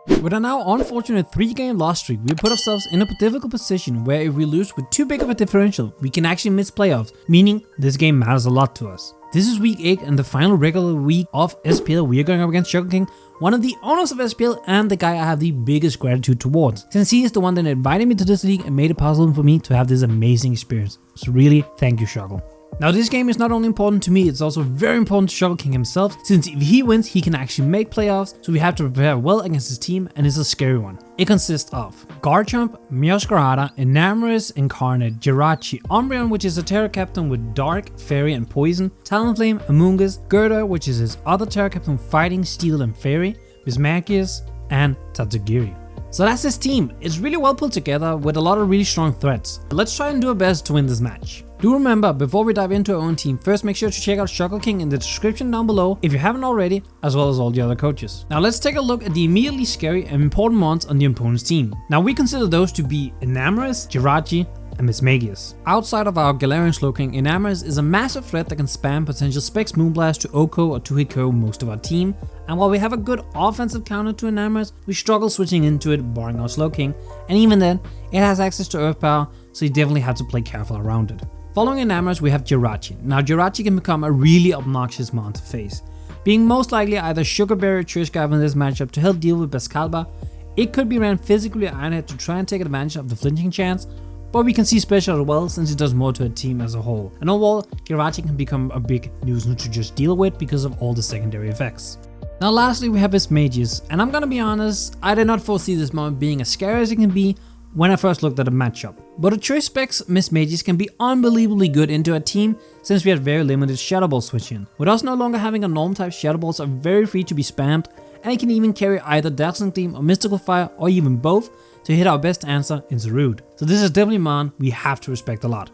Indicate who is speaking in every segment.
Speaker 1: With our now unfortunate 3-game loss streak, we put ourselves in a difficult position where if we lose with too big of a differential, we can actually miss playoffs, meaning this game matters a lot to us. This is week 8 and the final regular week of SPL. We are going up against Jirachi, one of the owners of SPL and the guy I have the biggest gratitude towards, since he is the one that invited me to this league and made it possible for me to have this amazing experience. So really, thank you, Jirachi. Now this game is not only important to me, it's also very important to Jirachi himself, since if he wins, he can actually make playoffs, so we have to prepare well against his team, and it's a scary one. It consists of Garchomp, Meowscarada, Enamorous, Incarnate, Jirachi, Umbreon, which is a Terra Captain with Dark, Fairy and Poison, Talonflame, Amoonguss, Gerda, which is his other Terra Captain Fighting, Steel and Fairy, Mismagius, and Tatsugiri. So that's his team. It's really well put together with a lot of really strong threats. Let's try and do our best to win this match. Do remember, before we dive into our own team, first make sure to check out Jirachi in the description down below if you haven't already, as well as all the other coaches. Now let's take a look at the immediately scary and important mons on the opponent's team. Now we consider those to be Enamorous, Jirachi, and Mismagius. Outside of our Galar-Slowking, Enamorous is a massive threat that can spam potential Specs Moonblast to OHKO or 2-hit KO most of our team, and while we have a good offensive counter to Enamorous, we struggle switching into it barring our Slowking, and even then, it has access to Earth Power, so you definitely have to play careful around it. Following Enamorous, we have Jirachi. Now Jirachi can become a really obnoxious mon to face, being most likely either Sugar Berry or Trish Guy in this matchup to help deal with Bascalba. It could be ran physically or Ironhead to try and take advantage of the flinching chance, but we can see special as well since it does more to a team as a whole. And overall, Jirachi can become a big nuisance to just deal with because of all the secondary effects. Now lastly, we have Mismagius, and I'm gonna be honest, I did not foresee this mon being as scary as it can be when I first looked at the matchup. But a choice specs Mismagius can be unbelievably good into a team since we had very limited Shadow Ball switching. With us no longer having a norm type, Shadow Balls are very free to be spammed, and it can even carry either Dazzling Gleam or Mystical Fire or even both to hit our best answer in Zarude. So this is definitely a mon we have to respect a lot.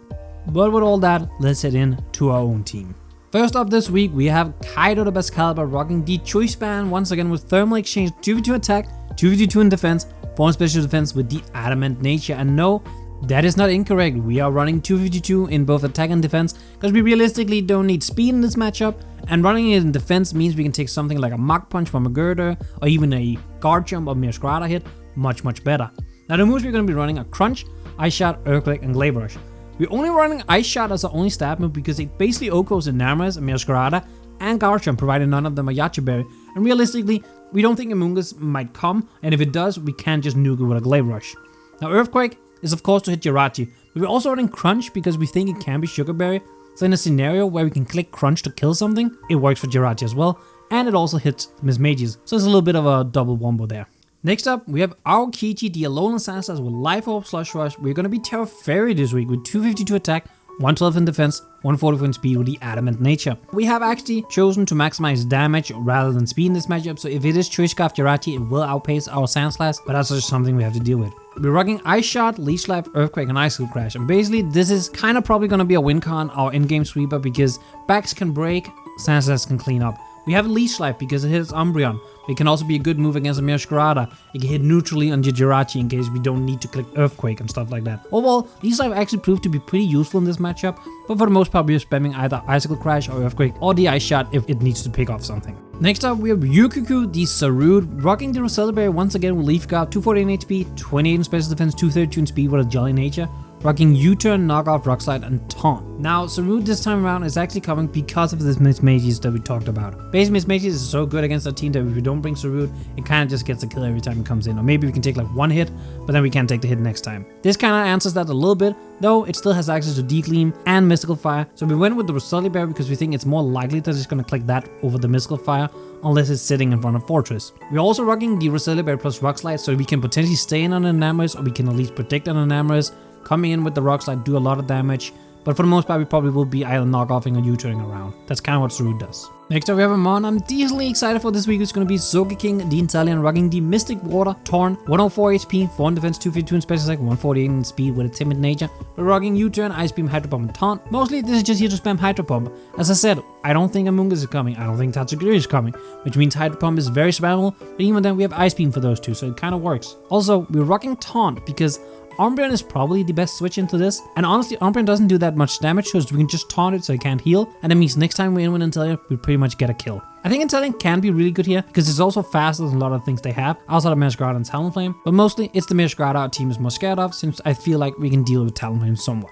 Speaker 1: But with all that, let's head in to our own team. First up this week, we have Kaido the Bascalba rocking the Choice Band once again with Thermal Exchange, 2v2 attack, 2v2 in defense, 4 special defense with the Adamant nature. And no, that is not incorrect. We are running 252 in both attack and defense because we realistically don't need speed in this matchup, and running it in defense means we can take something like a Mach Punch from a Gerda or even a Garchomp or Meowscarada hit much better. Now the moves we're going to be running are Crunch, Ice Shot, Earthquake and Glaive Rush. We're only running Ice Shot as our only stab move because it basically OHKOs Enamorous, Meowscarada and Garchomp, provided none of them are Yache Berry, and realistically we don't think Amoonguss might come, and if it does, we can't just nuke it with a Glaive Rush. Now Earthquake is of course to hit Jirachi, but we're also running Crunch because we think it can be Sugar Berry, so in a scenario where we can click Crunch to kill something, it works for Jirachi as well, and it also hits Mismagius, so it's a little bit of a double wombo there. Next up, we have Aokiji, the Alolan Sansas with Life Orb, Slush Rush. We're going to be Terra Fairy this week with 252 attack, 112 in defense, 144 in speed with the Adamant nature. We have actually chosen to maximize damage rather than speed in this matchup, so if it is Choice Scarf Jirachi, it will outpace our Sandslash, but that's just something we have to deal with. We're rocking Ice Shot, Leech Life, Earthquake and Icicle Crash, and basically this is kind of probably going to be a win con, our in-game sweeper, because backs can break, Sandslash can clean up. We have Leech Life because it hits Umbreon. It can also be a good move against a Meowscarada. It can hit neutrally on your Jirachi in case we don't need to click Earthquake and stuff like that. Overall, Leech Life actually proved to be pretty useful in this matchup, but for the most part we are spamming either Icicle Crash or Earthquake or the Ice Shot if it needs to pick off something. Next up, we have Yukiku, the Zarude, rocking the Roselia Berry once again with Leaf Guard, 248 HP, 28 in special defense, 232 in speed with a Jolly nature. Rocking U-Turn, Knockoff, Rock Slide, and Taunt. Now, Zarude this time around is actually coming because of this Mismagius that we talked about. Basically, Mismagius is so good against our team that if we don't bring Zarude, it kind of just gets a kill every time it comes in. Or maybe we can take like one hit, but then we can't take the hit next time. This kind of answers that a little bit, though it still has access to Decleam and Mystical Fire. So we went with the Roselia Berry because we think it's more likely that it's going to click that over the Mystical Fire, unless it's sitting in front of Fortress. We're also rocking the Roselia Berry plus Rock Slide, so we can potentially stay in on an Enamorous, or we can at least protect an Enamorous. Coming in with the Rock Slide, do a lot of damage, but for the most part we probably will be either knockoffing or U-turning around. That's kind of what Zarude does. Next up we have a mon I'm decently excited for this week. It's going to be King, the Italian, rocking the Mystic Water, Torn, 104 HP, 4 in defense, 252 in special attack, 148 in speed with a timid nature. We're rocking U-turn, Ice Beam, Hydro Pump, and Taunt. Mostly this is just here to spam Hydro Pump. As I said, I don't think Amoonguss is coming, I don't think Tatsugiri is coming, which means Hydro Pump is very spammable, but even then we have Ice Beam for those two, so it kind of works. Also, we're rocking Taunt because Umbreon is probably the best switch into this, and honestly Umbreon doesn't do that much damage, so we can just taunt it so it can't heal, and that means next time we in with Intellia, we pretty much get a kill. I think Intelligent can be really good here because it's also faster than a lot of things they have outside of Masquerade and Talonflame, but mostly it's the Masquerade our team is more scared of since I feel like we can deal with Talonflame somewhat.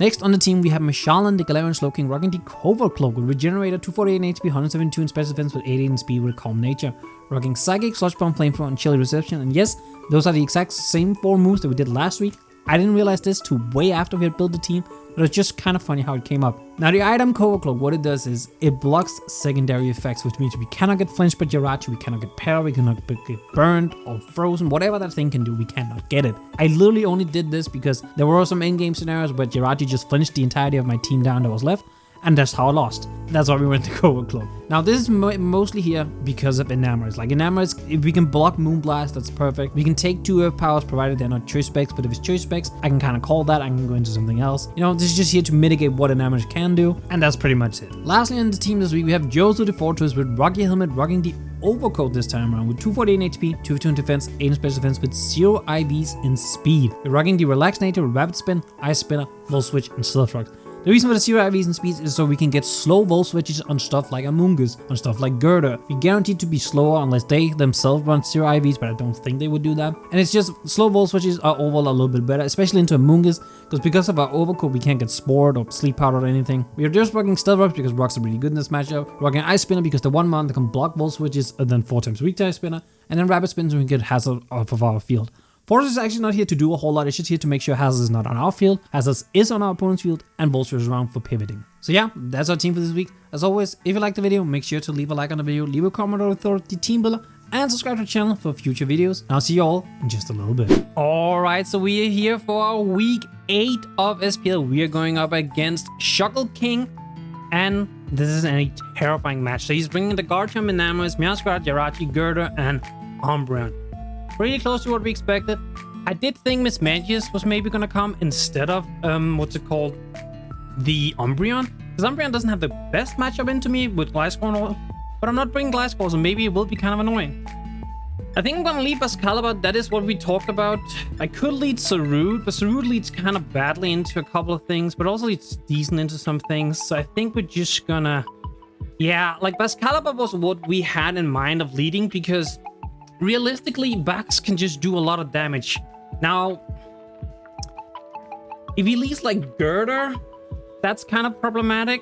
Speaker 1: Next on the team we have Mishalan, the Galar-Slowking, rocking the Covert Cloak with Regenerator, 248 in HP, 172 in special defense with 88 in speed with a Calm Nature, rocking Psychic, Sludge Bomb, Flamethrower, and Chilly Reception, and yes, those are the exact same 4 moves that we did last week. I didn't realize this till way after we had built the team, but it's just kind of funny how it came up. Now the item Covert Cloak, what it does is it blocks secondary effects, which means we cannot get flinched by Jirachi, we cannot get parried, we cannot get burned or frozen, whatever that thing can do, we cannot get it. I literally only did this because there were some in-game scenarios where Jirachi just flinched the entirety of my team down that was left, and that's how I lost. That's why we went to Covert Cloak. Now this is mostly here because of Enamorers. Like Enamorers, if we can block Moonblast, that's perfect. We can take 2 Earth powers provided they're not choice specs, but if it's choice specs, I can kind of call that, I can go into something else. You know, this is just here to mitigate what Enamorers can do, and that's pretty much it. Lastly on the team this week, we have Jozo the Fortress with Rocky Helmet, rocking the Overcoat this time around with 248 in HP, 252 in defense, 8 in special defense with 0 IVs in speed. We're rocking the Relaxed Nature with Rapid Spin, Ice Spinner, Volt Switch, and Stealth Rocks. The reason for the 0 IVs and speeds is so we can get slow Volt Switches on stuff like Amoonguss, on stuff like Girder. We're guaranteed to be slower unless they themselves run 0 IVs, but I don't think they would do that. And it's just slow Volt Switches are overall a little bit better, especially into Amoonguss, because of our Overcoat we can't get Spored or Sleep Powder or anything. We are just rocking Stealth Rocks because rocks are really good in this matchup. We're rocking Ice Spinner because the 1 mon that can block Volt Switches and then 4 times weak to Ice Spinner, and then Rapid Spin so we can get Hazard off of our field. Fortress is actually not here to do a whole lot, it's just here to make sure Hazard is not on our field, Hazard is on our opponent's field, and Bolster is around for pivoting. So yeah, that's our team for this week. As always, if you liked the video, make sure to leave a like on the video, leave a comment on the Teambuilder, and subscribe to the channel for future videos. And I'll see you all in just a little bit. Alright, so we are here for our week 8 of SPL. We are going up against Shuckle King, and this is a terrifying match. So he's bringing the Garchomp, Enamorers, Meowscarada, Jirachi, Girder, and Umbreon. Pretty close to what we expected. I did think Miss Magius was maybe gonna come instead of what's it called, the Umbreon, because Umbreon doesn't have the best matchup into me with Gliscor and all, but I'm not bringing Gliscor, so maybe it will be kind of annoying. I think I'm gonna lead Bascalibur. That is what we talked about. I could lead Sarud, but Sarud leads kind of badly into a couple of things, but also leads decent into some things. So I think we're just gonna, yeah, like Bascalibur was what we had in mind of leading, because realistically, Bax can just do a lot of damage. Now, if he leads like Girder, that's kind of problematic.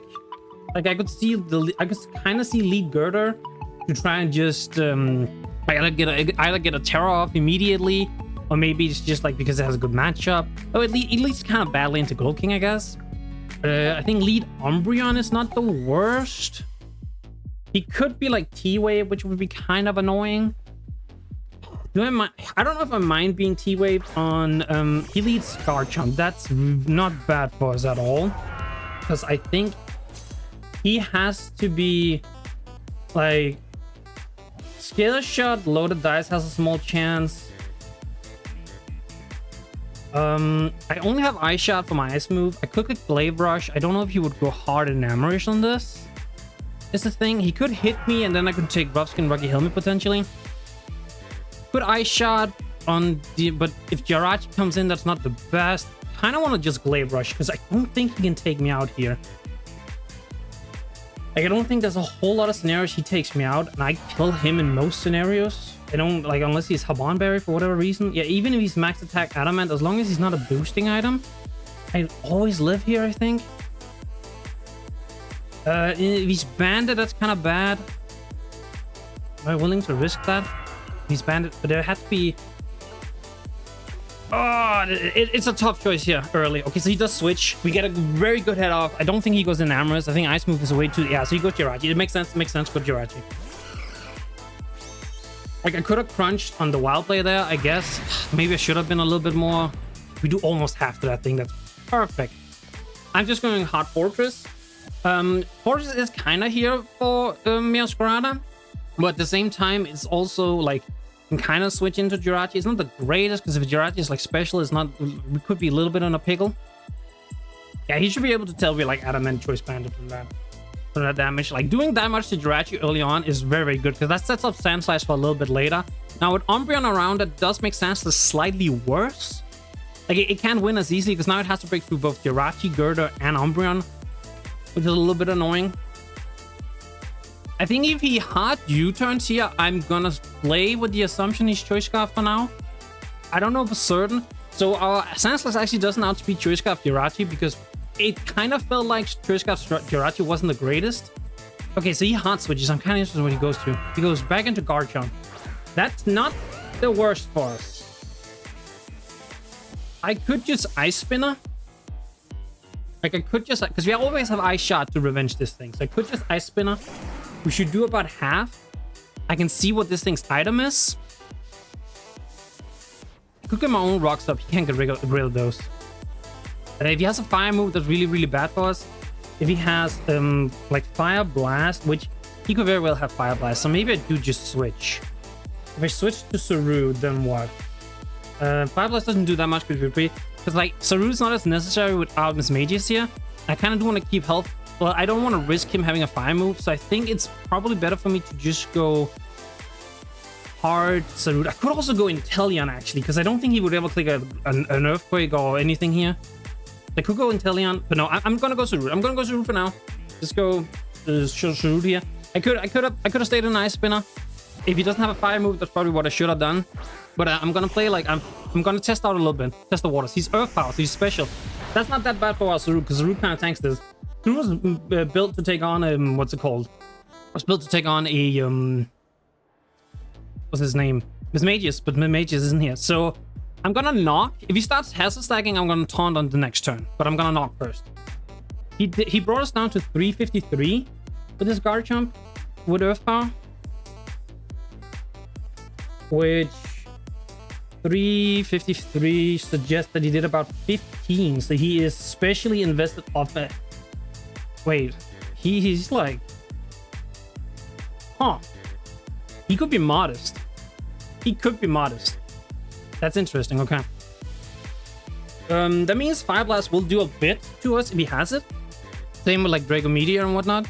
Speaker 1: Like I could kind of see lead Girder to try and just either get a Terror off immediately, or maybe it's just like because it has a good matchup. Oh, it leads kind of badly into Slowking, I guess. I think lead Umbreon is not the worst. He could be like T-Wave, which would be kind of annoying. Do I mind? I don't know if I mind being T-Wave on he leads Garchomp. That's not bad for us at all, because I think he has to be like Scalar Shot, Loaded Dice has a small chance. I only have Ice Shot for my ice move. I could get Glaive Rush. I don't know if he would go hard in Enamorers on this. It's the thing, he could hit me and then I could take Rough Skin, Rocky Helmet potentially. Good Ice Shot on the, but if Jirachi comes in, that's not the best. Kind of want to just Glaive Rush because I don't think he can take me out here. Like, I don't think there's a whole lot of scenarios he takes me out, and I kill him in most scenarios. I don't, like, unless he's Habanberry for whatever reason. Yeah, even if he's max attack Adamant, as long as he's not a boosting item, I always live here, I think. If he's Bandit, that's kind of bad. Am I willing to risk that? He's Bandit, but there had to be... Oh, it's a tough choice here early. Okay, so he does switch. We get a very good head off. I don't think he goes in Enamorers. I think Ice Move is a way too... Yeah, so he goes Jirachi. It makes sense. It makes sense. Go Jirachi. Like, I could have crunched on the Wild Play there, I guess. Maybe I should have been a little bit more... We do almost half to that thing. That's perfect. I'm just going Hot Fortress. Fortress is kind of here for Meowscarada, but at the same time, it's also like... Can kind of switch into Jirachi. It's not the greatest because if Jirachi is like special, it's not. We could be a little bit on a pickle. Yeah, he should be able to tell we like Adamant Choice Bandit from that damage. Like doing that much to Jirachi early on is very, very good because that sets up Sand Slash for a little bit later. Now with Umbreon around, it does make sense to slightly worse. Like it can't win as easily because now it has to break through both Jirachi, Girder, and Umbreon, which is a little bit annoying. I think if he hard U-turns here, I'm gonna play with the assumption he's Choice Scarf for now. I don't know for certain. So our Senseless actually doesn't outspeed Choice Scarf Jirachi because it kind of felt like Choice Scarf Jirachi wasn't the greatest. Okay, so he hard switches. I'm kind of interested in what he goes to. He goes back into Guard Jump. That's not the worst for us. I could just Ice Spinner. Like, I could just... Because we always have Ice Shot to revenge this thing. So I could just Ice Spinner. We should do about half. I can see what this thing's item is. I could get my own Rocks up. He can't get rid of those. And if he has a Fire move, that's really, really bad for us. If he has, like, Fire Blast, which he could very well have Fire Blast. So maybe I do just switch. If I switch to Saru, then what? Fire Blast doesn't do that much because like Saru's not as necessary without Miss Magius here. I kind of do want to keep health. Well, I don't want to risk him having a fire move, so I think it's probably better for me to just go hard Saru. I could also go Inteleon actually, because I don't think he would ever click an Earthquake or anything here. I could go Inteleon, but no, I'm gonna go Saru. I'm gonna go Saru for now. Just go Saru here. I could have stayed in Ice Spinner. If he doesn't have a fire move, that's probably what I should have done. But I'm gonna play like I'm gonna test out a little bit, test the waters. He's Earth Power, so he's special. That's not that bad for our Saru, because Saru kind of tanks this. Saru was built to take on what's it called? Was built to take on a what's his name? Miss Magius, but Miss Magius isn't here. So I'm gonna knock. If he starts hazard stacking, I'm gonna taunt on the next turn. But I'm gonna knock first. He brought us down to 353 with his guard jump with Earth Power, which 353 suggests that he did about 15, so he is specially invested off it. Wait, he's like, huh? He could be modest. He could be modest. That's interesting. Okay. That means Fire Blast will do a bit to us if he has it. Same with like Draco Meteor and whatnot.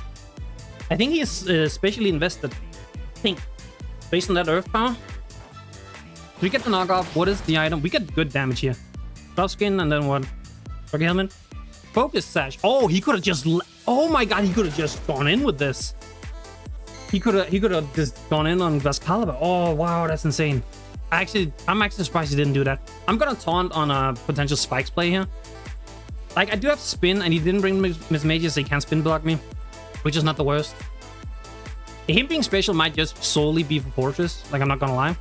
Speaker 1: I think he is specially invested. I think based on that Earth Power. We get the knockoff. What is the item? We get good damage here. Drop Skin and then what? Rocky Helmet. Focus Sash. Oh, he could have just... Oh my god, he could have just gone in with this. He could have just gone in on Glass-Caliber. Oh, wow, that's insane. I'm actually surprised he didn't do that. I'm gonna taunt on a potential Spikes play here. Like, I do have Spin, and he didn't bring Miss Magius, so he can't Spin block me, which is not the worst. Him being special might just solely be for Fortress. Like, I'm not gonna lie.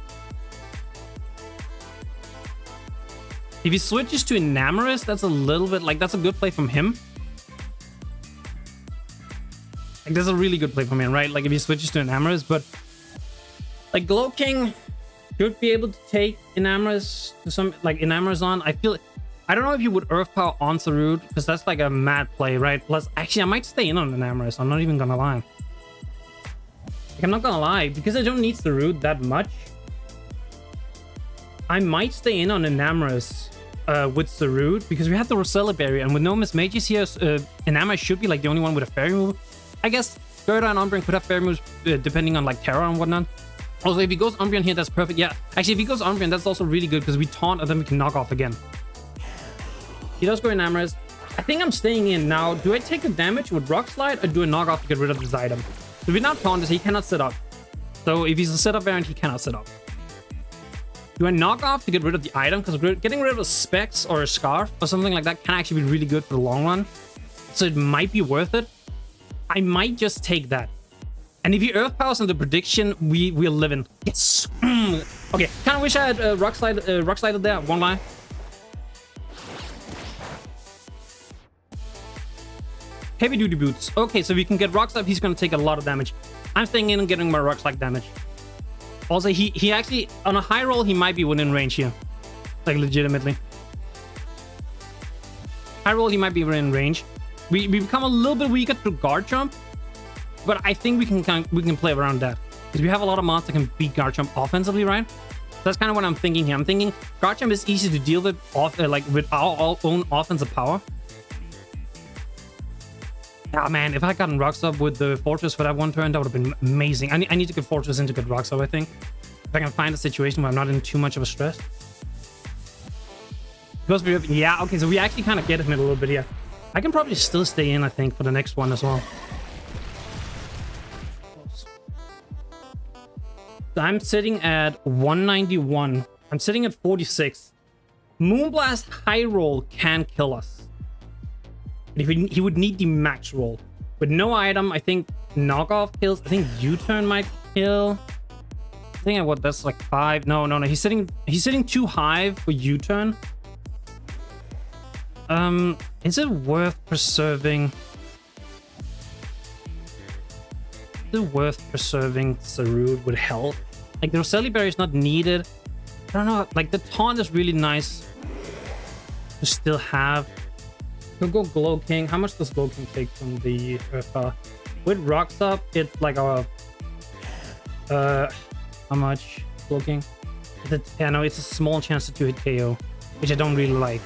Speaker 1: If he switches to Enamorous, that's a little bit like that's a good play from him. Like that's a really good play from him, right? Like if he switches to Enamorous, but like Slowking should be able to take Enamorous to some like Enamorous on. I don't know if you would Earth Power on Saru because that's like a mad play, right? Plus, actually, I might stay in on Enamorous. I'm not even gonna lie. Like, I'm not gonna lie because I don't need Saru that much. I might stay in on Enamorous with Saru because we have the Rosella Berry, and with no Miss Magius here, Enamorous should be like the only one with a fairy move. I guess Gerda and Umbreon could have fairy moves depending on like Terra and whatnot. Also, if he goes Umbreon here, that's perfect. Yeah, actually, if he goes Umbreon, that's also really good because we taunt and then we can knock off again. He does go Enamorous. I think I'm staying in now. Do I take the damage with Rock Slide or do I knock off to get rid of this item? If we now taunt this, he cannot set up. So if he's a setup variant, he cannot set up. Do I knock off to get rid of the item? Because getting rid of a Specs or a Scarf or something like that can actually be really good for the long run. So it might be worth it. I might just take that. And if he Earth Powers on the prediction, we're living. Yes. Okay, kind of wish I had Rock Slided there, won't lie. Heavy Duty Boots. Okay, so we can get Rock Slide. He's going to take a lot of damage. I'm staying in and getting my Rock Slide damage. Also, he actually, on a high roll, he might be within range here. Like, legitimately. High roll, he might be within range. We become a little bit weaker through Guard Jump. But I think we can play around that. Because we have a lot of mods that can beat Guard Jump offensively, right? That's kind of what I'm thinking here. I'm thinking Guard Jump is easy to deal with, with our own offensive power. Ah, man, if I gotten Rocks up with the Fortress for that one turn, that would have been amazing. I need to get Fortress in to get Rocks up, I think. If I can find a situation where I'm not in too much of a stress. Yeah, okay, so we actually kind of get him in a little bit here. I can probably still stay in, I think, for the next one as well. I'm sitting at 191. I'm sitting at 46. Moonblast high roll can kill us. But if he would need the max roll. With no item, I think knockoff kills. I think U-turn might kill. I think what that's like 5. No. He's sitting too high for U-turn. Is it worth preserving? Is it worth preserving Sarud with health? Like the Roselli Berry is not needed. I don't know. Like the taunt is really nice to still have. We'll go Glow King. How much does Glow King take from the with rocks up? It's like a how much Glow King? Yeah, no, it's a small chance to hit KO, which I don't really like.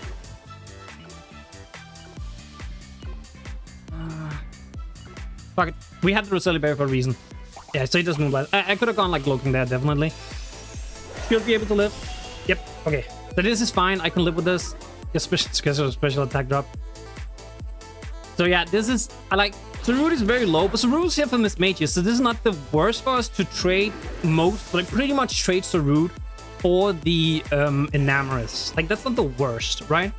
Speaker 1: Fuck it. We had the Roselli Berry for a reason. Yeah, so it does Moonblast. I could have gone like Glow King there, definitely. Should be able to live. Yep. Okay. So this is fine. I can live with this. Just special attack drop. So yeah, this is... I like... Sarud is very low, but Sarud's here for Miss Mages, so this is not the worst for us to trade most... Like, pretty much trade Sarud or the Enamorous. Like, that's not the worst, right?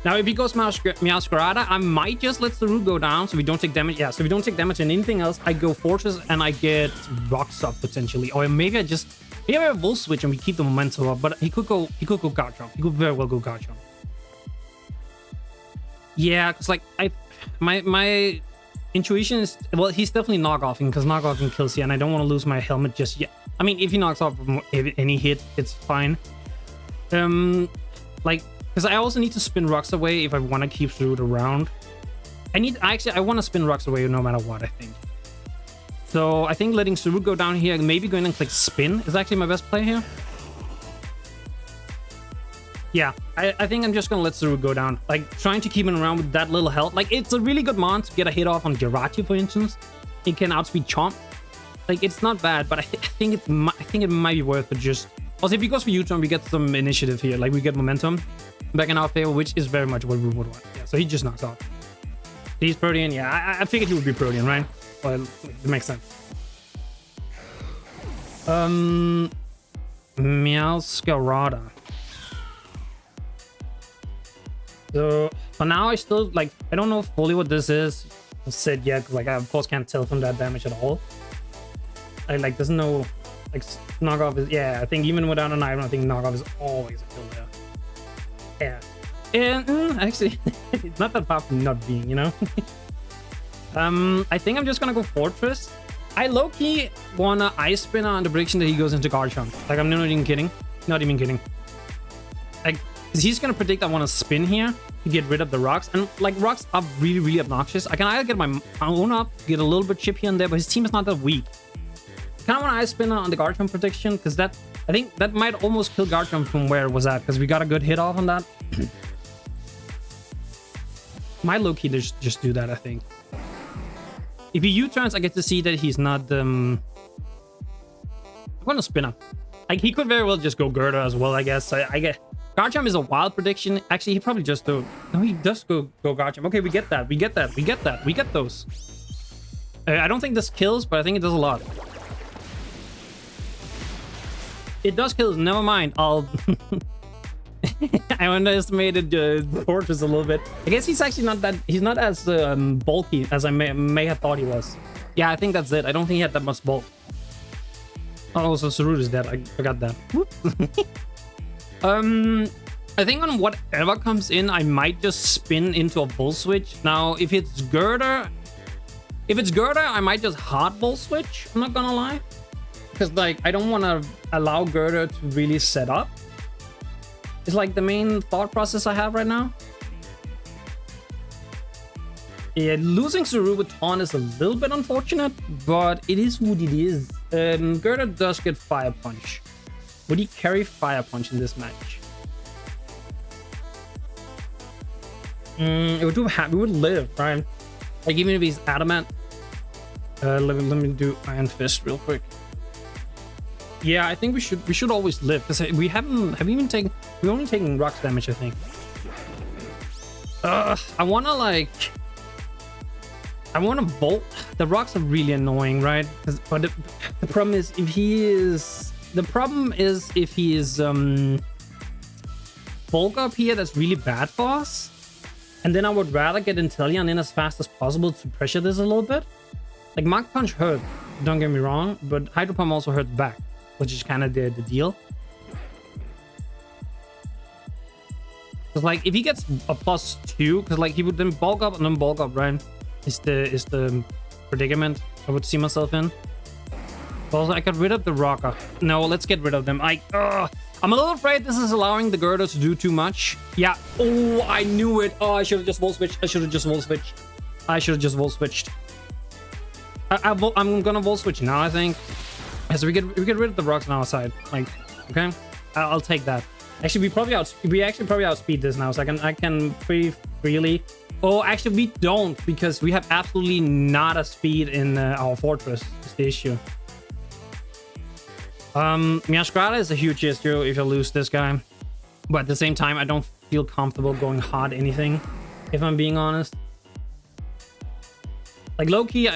Speaker 1: Now, if he goes Meowscarada, I might just let Sarud go down so we don't take damage. Yeah, so we don't take damage and anything else. I go Fortress and I get Rocks up potentially. Or maybe I just... Maybe I Volt Switch and we keep the momentum up, but he could go Garchomp. He could very well go Garchomp. Yeah, because like my intuition is, well, he's definitely knockoffing because knockoffing kills you, and I don't want to lose my helmet just yet. I mean, if he knocks off any hit, it's fine. Like, because I also need to spin Rocks away if I want to keep Sarud around. I want to spin Rocks away no matter what, I think. So I think letting Sarud go down here, maybe going and click spin is actually my best play here. Yeah, I think I'm just gonna let Sarud go down. Like, trying to keep him around with that little health. Like, it's a really good mon to get a hit off on Jirachi, for instance. It can outspeed Chomp. Like, it's not bad, but I think it might be worth it just... Also, if he goes for U-turn, we get some initiative here. Like, we get momentum back in our favor, which is very much what we would want. Yeah, so he just knocks off. He's Protean. Yeah, I figured he would be Protean, right? Well, it makes sense. Meowscarada. So for now, I still like, I don't know fully what this is said yet. Like, I of course can't tell from that damage at all. I like, there's no like knockoff is, yeah, I think even without an item, I think knockoff is always a kill there. Yeah, and actually, it's not that far from not being, you know. I think I'm just gonna go Fortress. I low-key wanna Ice Spinner on the prediction that he goes into Garchomp. Like, I'm not even kidding. Not even kidding. Like, he's gonna predict I want to spin here to get rid of the rocks, and like rocks are really, really obnoxious. I can either get my own up, get a little bit chip here and there, but his team is not that weak. I kind of want to Ice Spinner on the Garchomp prediction because that, I think that might almost kill Garchomp from where it was at, because we got a good hit off on that. My low-key just do that, I think. If he U-turns, I get to see that he's not I'm gonna Spinner. Like, he could very well just go Gerda as well, I guess. I get Garchomp is a wild prediction. Actually, he probably just do. No, he does go Garchomp. Okay, we get that. We get those. I don't think this kills, but I think it does a lot. It does kill. Never mind. I'll... I underestimated Fortress a little bit. I guess he's actually not that... He's not as bulky as I may have thought he was. Yeah, I think that's it. I don't think he had that much bulk. Oh, so Sarud is dead. I forgot that. I think on whatever comes in, I might just spin into a Bull Switch. Now, if it's Girder, I might just hard Bull Switch. I'm not gonna lie. Because, like, I don't want to allow Girder to really set up. It's like the main thought process I have right now. Yeah, losing Sarud with Taunt is a little bit unfortunate, but it is what it is. Girder does get Fire Punch. Would he carry Fire Punch in this match? It would do. We would live, right? Like, even if he's adamant. Let me do Iron Fist real quick. Yeah, I think we should always live, because we we've only taken rocks damage, I think. I wanna like I want to Volt. The rocks are really annoying, right? But the problem is if he is... The problem is if he is bulk up here, that's really bad for us. And then I would rather get Inteleon in as fast as possible to pressure this a little bit. Like, Mach Punch hurt, don't get me wrong, but Hydro Pump also hurts back, which is kind of the deal. Because, like, if he gets a +2, because, like, he would then bulk up and then bulk up, right? Is the predicament I would see myself in. Also, I got rid of the rocker. No, let's get rid of them. I'm a little afraid this is allowing the girder to do too much. Yeah. Oh, I knew it. Oh, I should have just volt switched. I'm gonna volt switch now, I think. So we get rid of the rocks on our side. Like, okay, I'll take that. Actually, we probably outspeed this now, so I can pretty freely. Oh, actually, we don't, because we have absolutely not a speed in our fortress. Is the issue. Miaskrata is a huge issue if you lose this guy, but at the same time, I don't feel comfortable going hard anything, if I'm being honest. Like, low-key,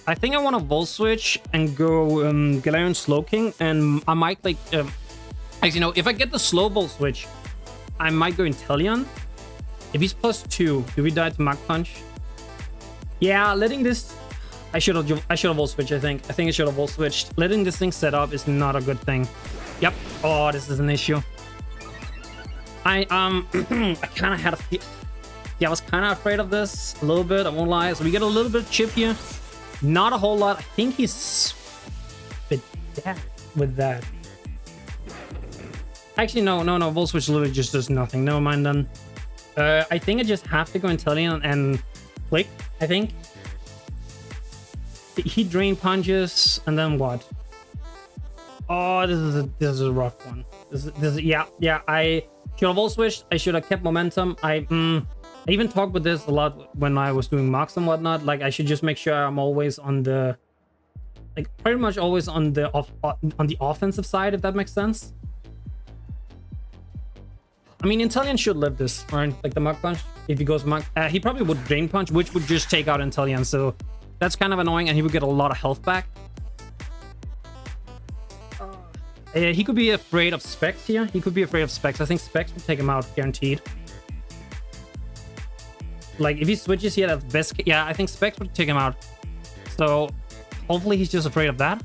Speaker 1: I think I want to volt switch and go Galar-Slowking, and I might, like, actually, no, if I get the slow volt switch, I might go Inteleon. If he's +2, do we die to Mach Punch? Yeah, letting this... I should have volt switched, I think. I should have volt switched. Letting this thing set up is not a good thing. Yep. Oh, this is an issue. I kind of had a feel... Yeah, I was kind of afraid of this a little bit, I won't lie. So we get a little bit of chip here. Not a whole lot. I think he's a bit dead with that. Actually, no. Volt switch literally just does nothing. Never mind then. I think I just have to go Inteleon and click, I think. He drain punches, and then what? Oh, this is a rough one. Yeah. I should have volt switched. I should have kept momentum. I even talked with this a lot when I was doing mocks and whatnot. Like, I should just make sure I'm always on the, like, pretty much always on the offensive side, if that makes sense. I mean, Inteleon should live this, right? Like the Mach Punch. If he goes Mach, he probably would Drain Punch, which would just take out Inteleon. So that's kind of annoying, and he would get a lot of health back. He could be afraid of Specs here. I think Specs would take him out, guaranteed. Like, if he switches here, that's best. Yeah, I think Specs would take him out. So hopefully he's just afraid of that.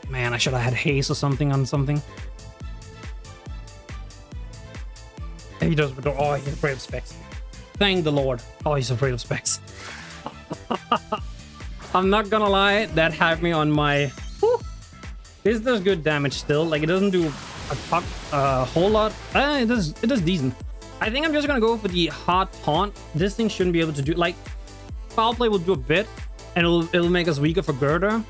Speaker 1: Man, I should have had haste or something on something. He does. Oh, he's afraid of Specs. Thank the Lord. Oh, he's afraid of Specs. I'm not gonna lie, that had me on my... Whew. This does good damage still. Like, it doesn't do a whole lot. It does decent. I think I'm just gonna go for the hard taunt. This thing shouldn't be able to do... Like, foul play will do a bit, and it'll make us weaker for Girder.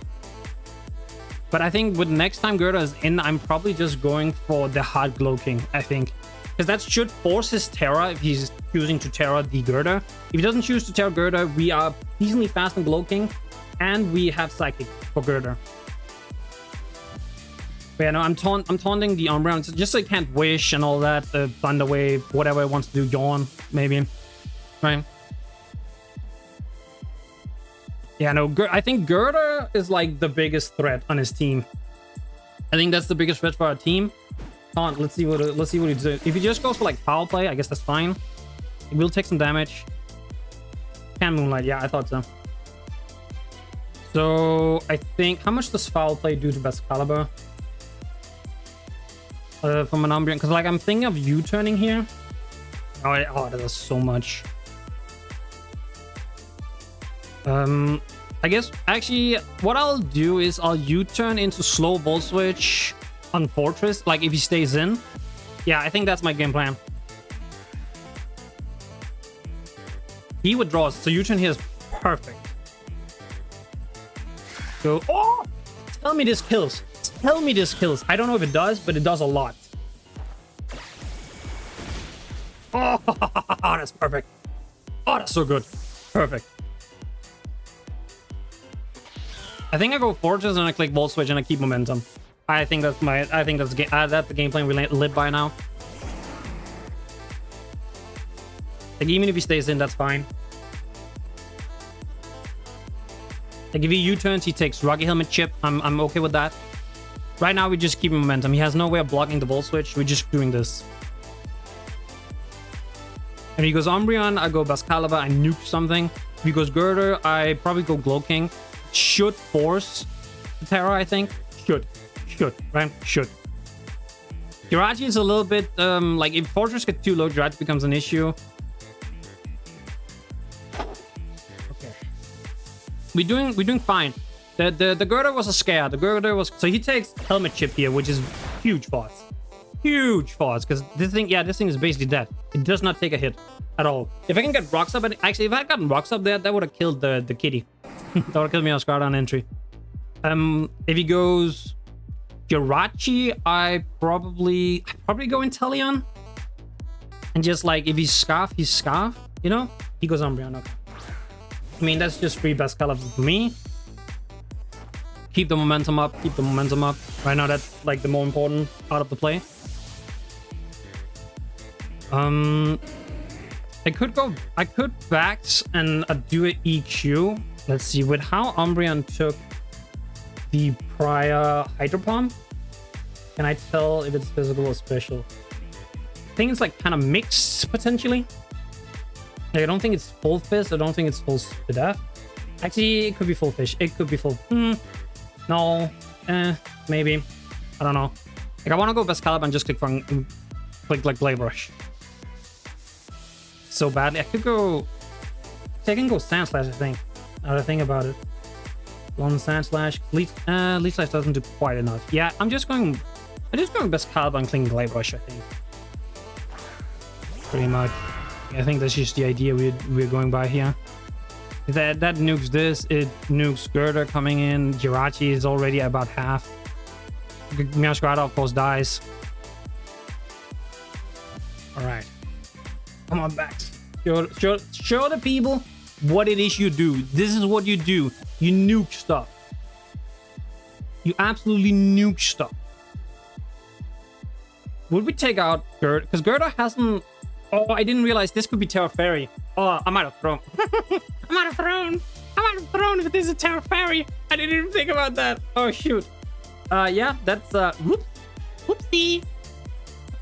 Speaker 1: But I think with next time Girder is in, I'm probably just going for the hard Slowking, I think. Because that should force his Terra if he's choosing to Terra the Girder. If he doesn't choose to Terra Girder, we are decently fast in Slowking, and we have Psychic for Girder. But yeah, no, I'm taunting the Umbreon just so he can't Wish and all that, the Thunder Wave, whatever it wants to do, Yawn, maybe. Right? Yeah, no, I think Girder is like the biggest threat on his team. I think that's the biggest threat for our team. Taunt, let's see what he does. If he just goes for like foul play, I guess that's fine. He will take some damage. Can Moonlight, yeah, I thought so. So I think, how much does foul play do to Excalibur? From an Umbreon, because like I'm thinking of U-turning here. Oh, that does so much. I guess actually what I'll do is I'll U-turn into slow volt switch on Fortress, like if he stays in. Yeah, I think that's my game plan. He withdraws, so U-turn here is perfect. Go. Oh, tell me this kills. Tell me this kills. I don't know if it does, but it does a lot. Oh, that's perfect. Oh, that's so good. Perfect. I think I go Fortress and I click Volt Switch and I keep momentum. I think that's the game plan we live by now. Like, even if he stays in, that's fine. Like, if he U-turns, he takes Rocky Helmet chip. I'm okay with that. Right now, we're just keeping momentum. He has no way of blocking the Volt Switch. We're just doing this. If he goes Umbreon, I go Bascalibur. I nuke something. If he goes Girder, I probably go Slowking. Should force the Terra, I think. Should, right? Should. Jirachi is a little bit, like, if Fortress gets too low, Jirachi becomes an issue. Okay. We're doing fine. The Girder was a scare. The Girder was... So he takes Helmet Chip here, which is huge for us. Huge for us, because this thing is basically dead. It does not take a hit at all. If I can get Rocks up... Actually, if I had gotten Rocks up there, that would have killed the kitty. That would have killed me on Scarlet on entry. If he goes Jirachi, I probably go Inteleon. And just like, if he's Scarf, he's Scarf. You know? He goes Umbreon. Okay. I mean, that's just free best color for me. Keep the momentum up. Keep the momentum up. Right now, that's like the more important part of the play. I could Vax and do an EQ. Let's see, with how Umbreon took the prior Hydro Pump, can I tell if it's physical or special? I think it's like kind of mixed, potentially. Like, I don't think it's full fist. I don't think it's full Spidef. Actually, it could be full fish. It could be full... No. Maybe. I don't know. Like, I want to go Bascalibur and just click like Blade Rush. So badly. I could go... I can go Sand Slash, I think. Now that I think about it. One Sand Slash. Leech Slash doesn't do quite enough. Yeah, I'm just going Bascalibur and clicking Blade Rush, I think. Pretty much. I think that's just the idea we're going by here. That nukes this. It nukes Girder coming in. Jirachi is already about half. Meowscarada, of course, dies. Alright. Come on back. Show the people what it is you do. This is what you do. You nuke stuff. You absolutely nuke stuff. Would we take out Girder? Because Girder hasn't... Oh, I didn't realize this could be Terra Fairy. Oh, I might have thrown. I might have thrown if this is a Terra Fairy. I didn't even think about that. Oh, shoot. Yeah, that's... Whoopsie.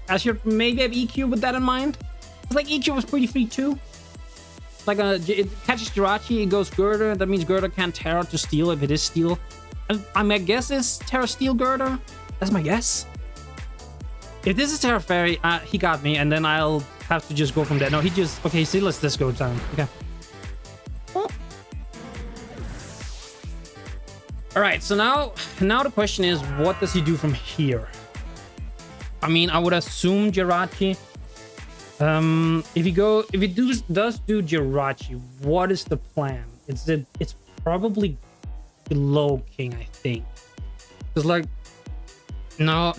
Speaker 1: I should maybe have EQ with that in mind. It's like EQ was pretty free too. Like, it catches Jirachi, it goes Girder. That means Girder can't Terra to steal if it is steal. And my guess is Terra steal Girder. That's my guess. If this is Terra Fairy, he got me, and then I'll have to just go from there. No, he just... Okay, see, let's just go down. Okay. Oh. Alright, so now the question is, what does he do from here? I mean, I would assume Jirachi. If he does do Jirachi, what is the plan? It's probably Slowking, I think. Because, like... No,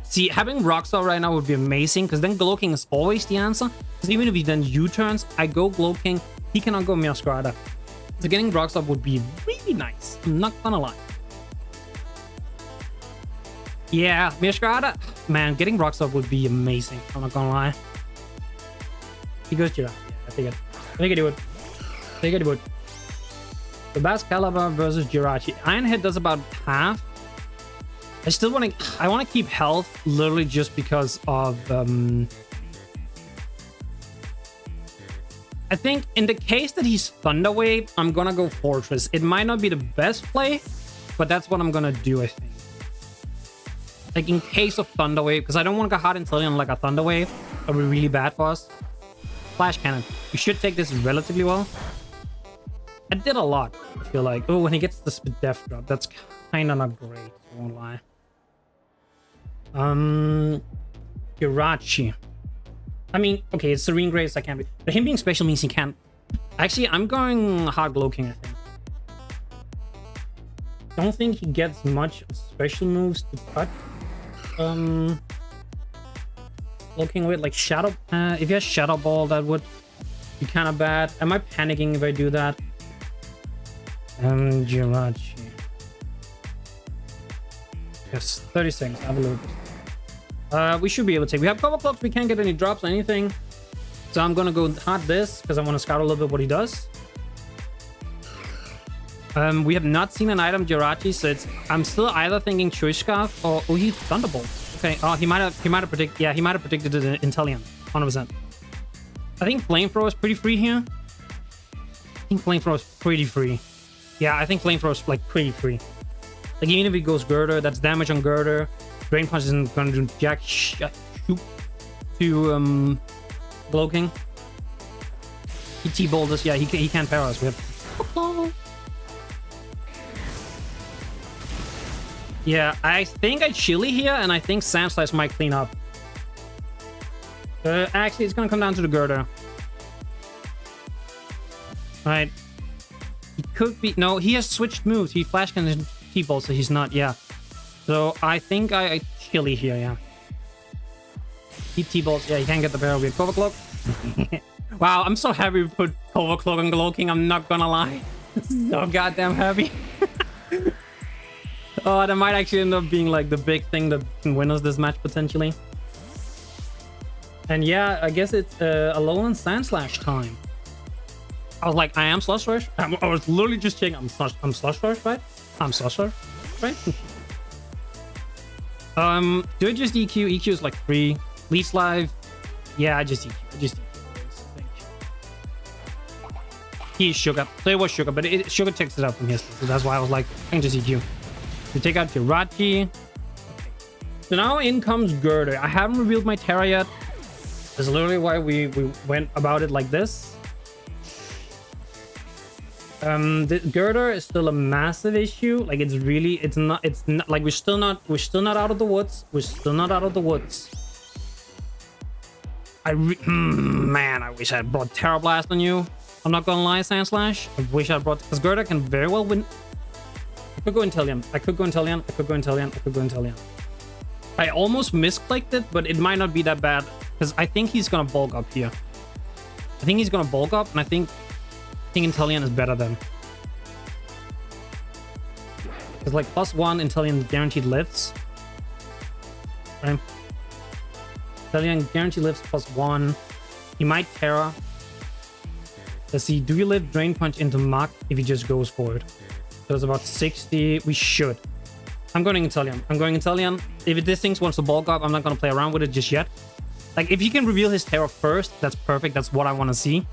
Speaker 1: see, having Rockstar right now would be amazing, because then Slowking is always the answer. Because even if he then U-turns, I go Slowking, he cannot go Meowscarada. So getting Rockstar would be really nice. I'm not gonna lie. Yeah, Meowscarada, man, getting Rockstar would be amazing. I'm not gonna lie. He goes Jirachi. Yeah, I think I do it. The Bascalibur versus Jirachi. Iron Head does about half. I want to keep health literally just because of I think in the case that he's Thunder Wave, I'm gonna go Fortress. It might not be the best play, but that's what I'm gonna do, I think. Like, in case of Thunder Wave, because I don't want to go hard Inteleon like a Thunder Wave. That would be really bad for us. Flash Cannon. We should take this relatively well. I did a lot, I feel like. Oh, when he gets the Spidef drop, that's kind of not great, I won't lie. Jirachi. I mean, okay, it's Serene Grace, I can't be... But him being special means he can't... Actually, I'm going hard Slowking, I think. Don't think he gets much of special moves to cut. Slowking with, like, Shadow... if he has Shadow Ball, that would be kind of bad. Am I panicking if I do that? Jirachi. Yes, 30 seconds. I have a little bit. We should be able to take. We have cover clocks. We can't get any drops or anything. So I'm gonna go hard this because I want to scout a little bit what he does. We have not seen an item Jirachi, so I'm still either thinking Choice Scarf or he Thunderbolt. Okay. Oh, he might have predicted. Yeah, he might have predicted it in Intellion, 100%. I think Flamethrower is pretty free here. I think Flamethrower is pretty free. Yeah, I think Flamethrower is like pretty free. Like even if he goes Girder, that's damage on Girder. Drain Punch isn't gonna do jack shoot to Slowking. He T-Boulders. Yeah, he can't power us. We have. Yeah, I think I Chili here, and I think Sandslash might clean up. Actually, it's gonna come down to the Girder. Right. He could be... No, he has switched moves. He Flash can T-Bolt, so he's not... Yeah. So, I think I Chili here, yeah. He T-Bolts. Yeah, he can't get the barrel. We have Cover Cloak. Wow, I'm so happy we put Cover Cloak on Slowking. I'm not gonna lie. So goddamn happy. Oh, that might actually end up being like the big thing that can win us this match potentially. And yeah, I guess it's Alolan Sandslash time. I was like, I am Slush Rush. I was literally just checking. I'm Slush Rush, right? I'm Slush Rush, right? Do I just EQ? EQ is like free. Leech Live. Yeah, I just EQ. I think. He's Sugar. So it was Sugar, but Sugar takes it out from here. So that's why I was like, I can just EQ. To take out Jirachi. Okay. So now in comes Girder. I haven't revealed my Terra yet. That's literally why we went about it like this. The Girder is still a massive issue. Like it's not like we're still not out of the woods. We're still not out of the woods. Man, I wish I had brought Terra Blast on you. I'm not gonna lie, Sandslash. I wish I had brought, because Girder can very well win. I could go Intellion. I could go Intellion. I could go Intellion. I could go Intellion. I almost misclicked it, but it might not be that bad because I think he's gonna bulk up here. I think he's gonna bulk up, and I think Intellion is better than. Because like +1 Intellion guaranteed lifts. Right? Intellion guaranteed lifts +1. He might Terra. Let's see. Do we live Drain Punch into Mach if he just goes for it? So it's about 60. We should. I'm going Intellion. I'm going Intellion. If this thing wants to bulk up, I'm not going to play around with it just yet. Like, if he can reveal his Terra first, that's perfect. That's what I want to see.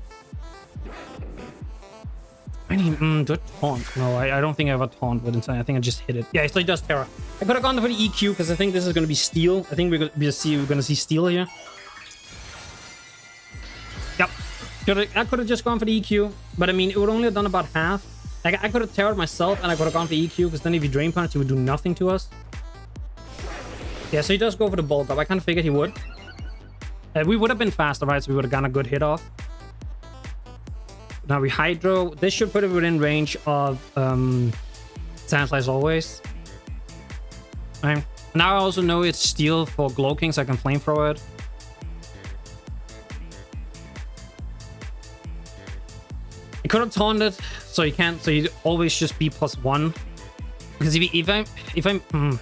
Speaker 1: I mean, do I taunt? No, I don't think I ever taunt with Intellion. I think I just hit it. Yeah, so he does Terra. I could have gone for the EQ because I think this is going to be Steel. I think we're going to see Steel here. Yep. I could have just gone for the EQ, but I mean, it would only have done about half. Like, I could have terrored myself and I could have gone for EQ because then if you Drain Punch, he would do nothing to us. Yeah, so he does go for the bulk up. I kind of figured he would. We would have been faster, right? So we would have gotten a good hit off. Now we Hydro. This should put it within range of Sandslash always. Right. Now I also know it's Steel for Slowking, so I can Flamethrower it. He could have taunted, so he can't. So he'd always just be +1. Because if I'm,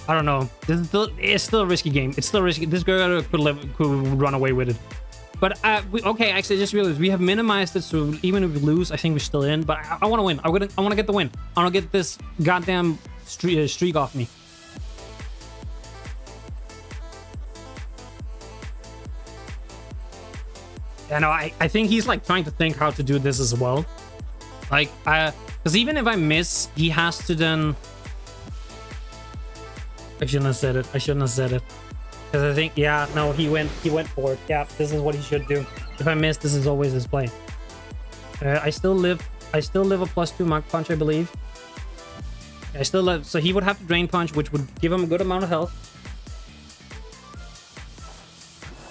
Speaker 1: I don't know. It's still a risky game. It's still risky. This girl could run away with it. But okay, actually, I just realized we have minimized it, so even if we lose, I think we're still in. But I want to win. I want to get the win. I want to get this goddamn streak off me. Yeah, no, I think he's like trying to think how to do this as well. Like, because even if I miss, he has to then. I shouldn't have said it. I shouldn't have said it. Because I think, yeah, no, he went for it. Yeah, this is what he should do. If I miss, this is always his play. I still live a +2 Mach Punch, I believe. I still live, so he would have to Drain Punch, which would give him a good amount of health.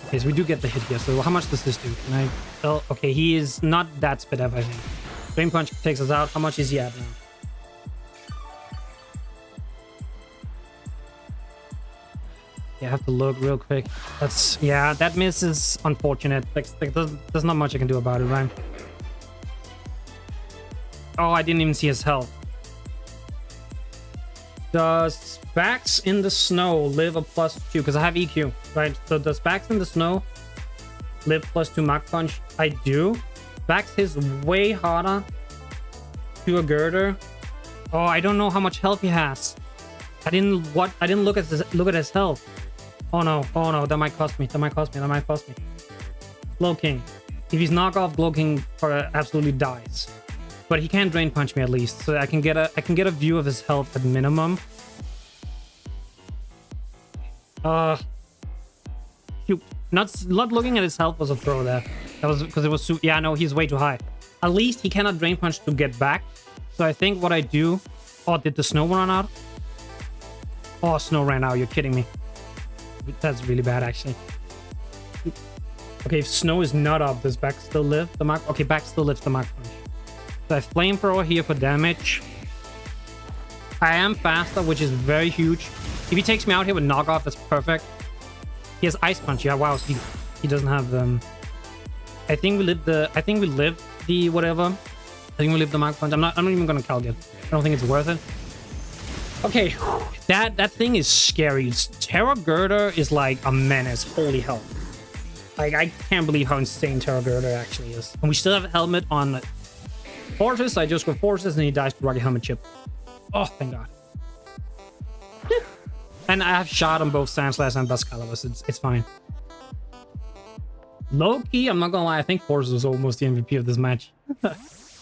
Speaker 1: Okay, so we do get the hit here. So how much does this do? Can I tell? Okay, he is not that sped up, I think. Drain Punch takes us out. How much is he at now? I have to look real quick. Yeah, that miss is unfortunate. Like there's not much I can do about it, right? Oh, I didn't even see his health. Does Spax in the Snow live a +2? Because I have EQ, right? So does Spax in the Snow live +2 Mach Punch? I do. Backs his way harder to a girder. Oh, I don't know how much health he has. I didn't look at his health. Oh no, that might cost me. Slowking. If he's knockoff, Slowking absolutely dies. But he can drain punch me at least, so I can get a view of his health at minimum. Shoot. Not looking at his health was a throw there. That was because it was yeah, no, he's way too high. At least he cannot drain punch to get back. So I think what I do. Oh, did the snow run out? Oh, snow ran out. You're kidding me. That's really bad, actually. Okay, if snow is not up, does back still live the Mach? Okay, back still lives the Mach Punch. So I flamethrower here for damage. I am faster, which is very huge. If he takes me out here with knockoff, that's perfect. He has ice punch. Yeah, wow. So he doesn't have I think we lived the whatever. I think we lived the Mach Punch. I'm not even gonna calculate. I don't think it's worth it. Okay, that thing is scary. Terror Girder is like a menace. Holy hell. Like, I can't believe how insane Terror Girder actually is. And we still have a helmet on Forces. I just go Forces and he dies to Rocky Helmet Chip. Oh, thank God. And I have shot on both Sandslash and Bascalibus. It's fine. Low-key, I'm not gonna lie, I think Forces was almost the MVP of this match.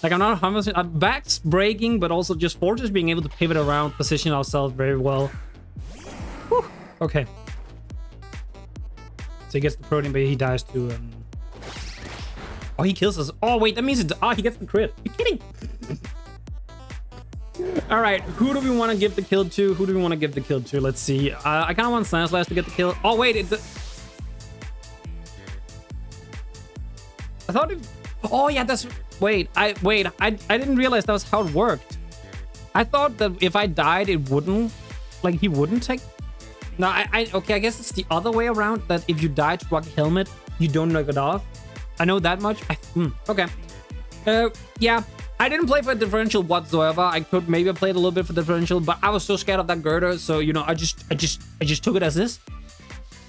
Speaker 1: Like, I'm not 100%. Back's breaking, but also just Forces being able to pivot around, position ourselves very well. Whew. Okay. So he gets the protein, but he dies to... Oh, he kills us. Oh, wait, that means it's... Oh, he gets the crit. You're kidding. All right, who do we want to give the kill to? Let's see. I kind of want Sandslash to get the kill. Oh, wait. I thought it... Oh, yeah, that's... Wait, I didn't realize that was how it worked. I thought that if I died, it wouldn't... Like, he wouldn't take... No, okay, I guess it's the other way around, that if you die to Rocky Helmet, you don't knock it off. I know that much. Okay. Yeah, I didn't play for differential whatsoever. I could maybe have played a little bit for differential, but I was so scared of that girder, so, you know, I just took it as this.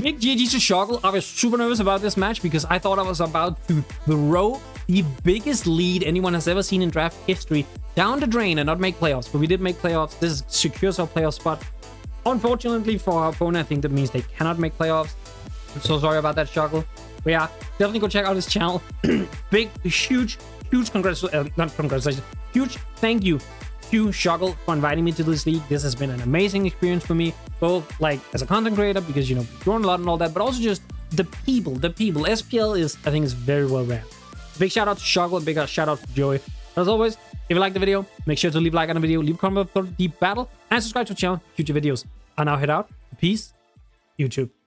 Speaker 1: Big GG to Shoggle. I was super nervous about this match because I thought I was about to throw the biggest lead anyone has ever seen in draft history down the drain and not make playoffs. But we did make playoffs. This secures our playoff spot. Unfortunately for our opponent, I think that means they cannot make playoffs. I'm so sorry about that, Shoggle. But yeah, definitely go check out his channel. Big, huge congratulations. Huge thank you to Shoggle for inviting me to this league. This has been an amazing experience for me, both like as a content creator, because, you know, we've grown a lot and all that, but also just the people. SPL is, I think, is very well ran. Big shout out to Shoggle, big shout out to Joey. As always, if you like the video, make sure to leave a like on the video, leave a comment for the deep battle, and subscribe to the channel for future videos. I now head out. Peace, YouTube.